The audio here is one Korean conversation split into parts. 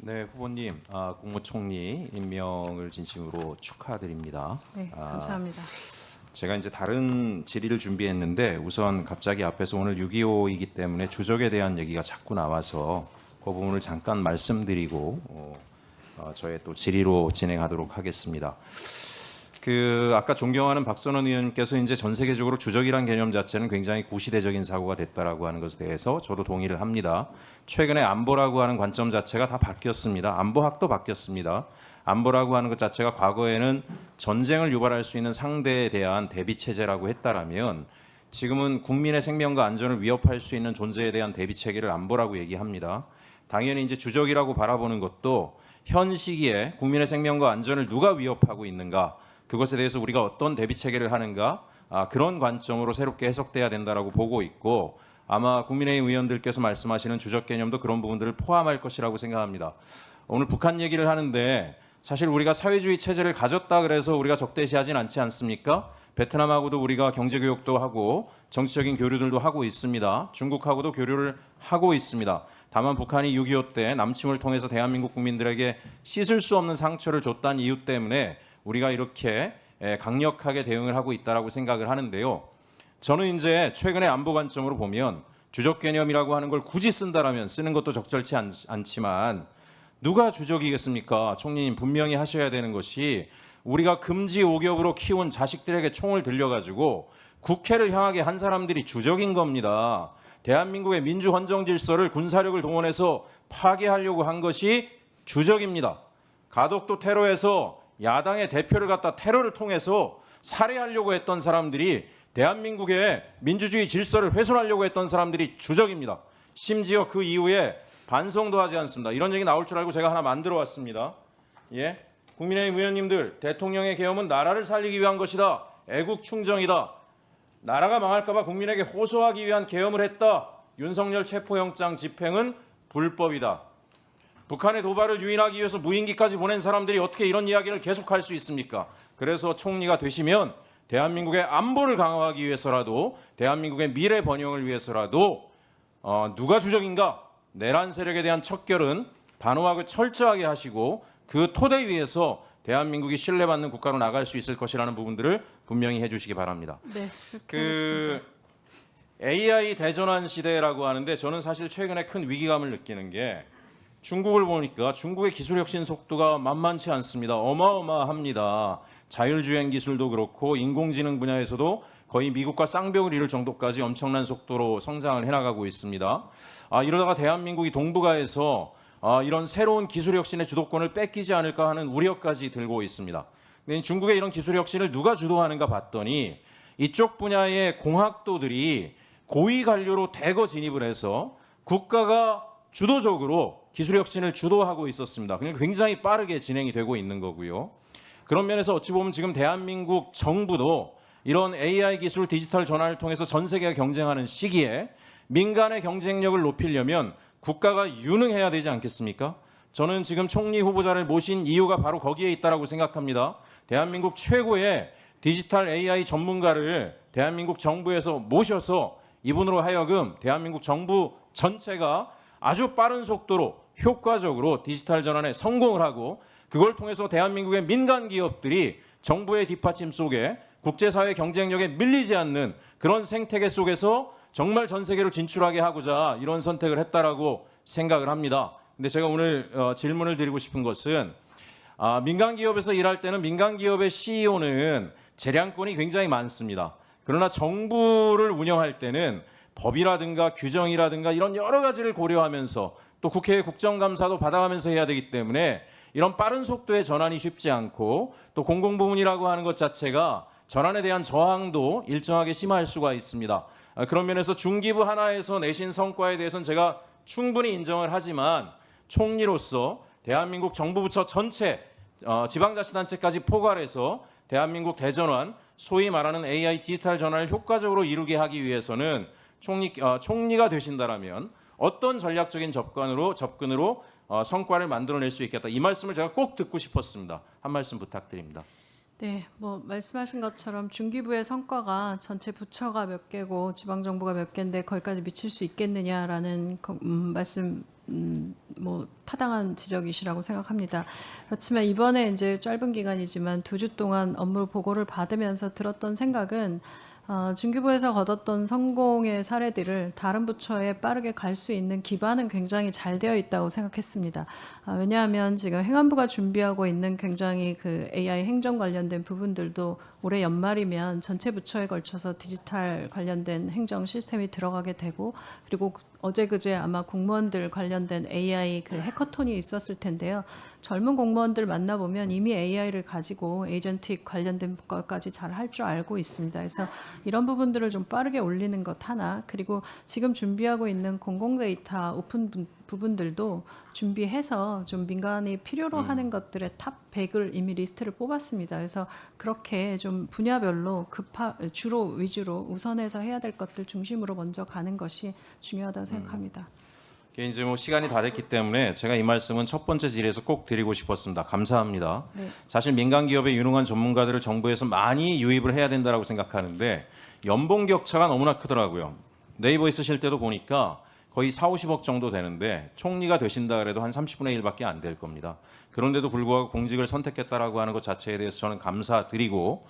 네, 후보님, 국무총리 임명을 진심으로 축하드립니다. 네, 감사합니다. 제가 이제 다른 질의를 준비했는데 우선 갑자기 앞에서 오늘 6.25이기 때문에 주적에 대한 얘기가 자꾸 나와서 그 부분을 잠깐 말씀드리고 저의 또 질의로 진행하도록 하겠습니다. 아까 존경하는 박선원 의원님께서 이제 전 세계적으로 주적이란 개념 자체는 굉장히 구시대적인 사고가 됐다라고 하는 것에 대해서 저도 동의를 합니다. 최근에 안보라고 하는 관점 자체가 다 바뀌었습니다. 안보학도 바뀌었습니다. 안보라고 하는 것 자체가 과거에는 전쟁을 유발할 수 있는 상대에 대한 대비 체제라고 했다라면 지금은 국민의 생명과 안전을 위협할 수 있는 존재에 대한 대비 체계를 안보라고 얘기합니다. 당연히 이제 주적이라고 바라보는 것도 현 시기에 국민의 생명과 안전을 누가 위협하고 있는가, 그것에 대해서 우리가 어떤 대비 체계를 하는가, 그런 관점으로 새롭게 해석돼야 된다라고 보고 있고, 아마 국민의힘 의원들께서 말씀하시는 주적 개념도 그런 부분들을 포함할 것이라고 생각합니다. 오늘 북한 얘기를 하는데 사실 우리가 사회주의 체제를 가졌다 그래서 우리가 적대시하진 않지 않습니까? 베트남하고도 우리가 경제 교역도 하고 정치적인 교류들도 하고 있습니다. 중국하고도 교류를 하고 있습니다. 다만 북한이 6.25 때 남침을 통해서 대한민국 국민들에게 씻을 수 없는 상처를 줬다는 이유 때문에 우리가 이렇게 강력하게 대응을 하고 있다라고 생각을 하는데요. 저는 이제 최근의 안보 관점으로 보면 주적 개념이라고 하는 걸 굳이 쓴다라면 쓰는 것도 적절치 않지만 누가 주적이겠습니까? 총리님 분명히 하셔야 되는 것이 우리가 금지 오격으로 키운 자식들에게 총을 들려가지고 국회를 향하게 한 사람들이 주적인 겁니다. 대한민국의 민주 헌정 질서를 군사력을 동원해서 파괴하려고 한 것이 주적입니다. 가덕도 테러에서 야당의 대표를 갖다 테러를 통해서 살해하려고 했던 사람들이, 대한민국의 민주주의 질서를 훼손하려고 했던 사람들이 주적입니다. 심지어 그 이후에 반성도 하지 않습니다. 이런 얘기 나올 줄 알고 제가 하나 만들어 왔습니다. 예? 국민의힘 의원님들, 대통령의 계엄은 나라를 살리기 위한 것이다. 애국 충정이다. 나라가 망할까 봐 국민에게 호소하기 위한 계엄을 했다. 윤석열 체포영장 집행은 불법이다. 북한의 도발을 유인하기 위해서 무인기까지 보낸 사람들이 어떻게 이런 이야기를 계속할 수 있습니까? 그래서 총리가 되시면 대한민국의 안보를 강화하기 위해서라도, 대한민국의 미래 번영을 위해서라도 누가 주적인가? 내란 세력에 대한 척결은 단호하고 철저하게 하시고 그 토대 위에서 대한민국이 신뢰받는 국가로 나갈 수 있을 것이라는 부분들을 분명히 해주시기 바랍니다. 네, 그렇게 AI 대전환 시대라고 하는데 저는 사실 최근에 큰 위기감을 느끼는 게 중국을 보니까 중국의 기술 혁신 속도가 만만치 않습니다. 어마어마합니다. 자율주행 기술도 그렇고 인공지능 분야에서도 거의 미국과 쌍벽을 이룰 정도까지 엄청난 속도로 성장을 해나가고 있습니다. 이러다가 대한민국이 동북아에서 이런 새로운 기술 혁신의 주도권을 뺏기지 않을까 하는 우려까지 들고 있습니다. 근데 중국의 이런 기술 혁신을 누가 주도하는가 봤더니 이쪽 분야의 공학도들이 고위 관료로 대거 진입을 해서 국가가 주도적으로 기술 혁신을 주도하고 있었습니다. 그러니까 굉장히 빠르게 진행이 되고 있는 거고요. 그런 면에서 어찌 보면 지금 대한민국 정부도 이런 AI 기술 디지털 전환을 통해서 전 세계가 경쟁하는 시기에 민간의 경쟁력을 높이려면 국가가 유능해야 되지 않겠습니까? 저는 지금 총리 후보자를 모신 이유가 바로 거기에 있다고 생각합니다. 대한민국 최고의 디지털 AI 전문가를 대한민국 정부에서 모셔서 이분으로 하여금 대한민국 정부 전체가 아주 빠른 속도로 효과적으로 디지털 전환에 성공을 하고, 그걸 통해서 대한민국의 민간 기업들이 정부의 뒷받침 속에 국제사회 경쟁력에 밀리지 않는 그런 생태계 속에서 정말 전 세계로 진출하게 하고자 이런 선택을 했다라고 생각을 합니다. 근데 제가 오늘 질문을 드리고 싶은 것은 민간 기업에서 일할 때는 민간 기업의 CEO는 재량권이 굉장히 많습니다. 그러나 정부를 운영할 때는 법이라든가 규정이라든가 이런 여러 가지를 고려하면서 또 국회의 국정감사도 받아가면서 해야 되기 때문에 이런 빠른 속도의 전환이 쉽지 않고, 또 공공부문이라고 하는 것 자체가 전환에 대한 저항도 일정하게 심할 수가 있습니다. 그런 면에서 중기부 하나에서 내신 성과에 대해서는 제가 충분히 인정을 하지만 총리로서 대한민국 정부 부처 전체, 지방자치단체까지 포괄해서 대한민국 대전환, 소위 말하는 AI 디지털 전환을 효과적으로 이루게 하기 위해서는 총리가 되신다라면 어떤 전략적인 접근으로 성과를 만들어낼 수 있겠다. 이 말씀을 제가 꼭 듣고 싶었습니다. 한 말씀 부탁드립니다. 네, 말씀하신 것처럼 중기부의 성과가 전체 부처가 몇 개고 지방정부가 몇 개인데 거기까지 미칠 수 있겠느냐라는 말씀 뭐 타당한 지적이시라고 생각합니다. 그렇지만 이번에 이제 짧은 기간이지만 2주 동안 업무 보고를 받으면서 들었던 생각은 중기부에서 거뒀던 성공의 사례들을 다른 부처에 빠르게 갈 수 있는 기반은 굉장히 잘 되어 있다고 생각했습니다. 왜냐하면 지금 행안부가 준비하고 있는 굉장히 그 AI 행정 관련된 부분들도 올해 연말이면 전체 부처에 걸쳐서 디지털 관련된 행정 시스템이 들어가게 되고, 그리고 어제 그제 아마 공무원들 관련된 AI 그 해커톤이 있었을 텐데요. 젊은 공무원들 만나보면 이미 AI를 가지고 에이전틱 관련된 것까지 잘 할 줄 알고 있습니다. 그래서 이런 부분들을 좀 빠르게 올리는 것 하나, 그리고 지금 준비하고 있는 공공 데이터 오픈 부분들도 준비해서 좀 민간이 필요로 하는 것들의 탑 100을 이미 리스트를 뽑았습니다. 그래서 그렇게 좀 분야별로 주로 위주로 우선해서 해야 될 것들 중심으로 먼저 가는 것이 중요하다고 생각합니다. 이게 이제 뭐 시간이 다 됐기 때문에 제가 이 말씀은 첫 번째 질에서 꼭 드리고 싶었습니다. 감사합니다. 네. 사실 민간 기업의 유능한 전문가들을 정부에서 많이 유입을 해야 된다라고 생각하는데 연봉 격차가 너무나 크더라고요. 네이버에 쓰실 때도 보니까 거의 4-50억 정도 되는데 총리가 되신다 그래도 한 30분의 1밖에 안 될 겁니다. 그런데도 불구하고 공직을 선택했다라고 하는 것 자체에 대해서 저는 감사드리고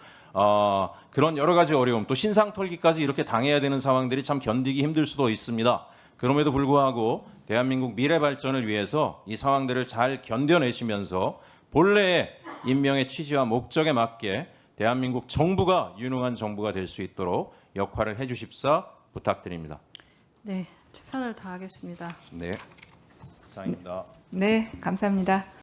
그런 여러 가지 어려움 또 신상 털기까지 이렇게 당해야 되는 상황들이 참 견디기 힘들 수도 있습니다. 그럼에도 불구하고 대한민국 미래 발전을 위해서 이 상황들을 잘 견뎌내시면서 본래의 임명의 취지와 목적에 맞게 대한민국 정부가 유능한 정부가 될 수 있도록 역할을 해주십사 부탁드립니다. 네, 최선을 다하겠습니다. 네, 이상입니다. 네, 감사합니다.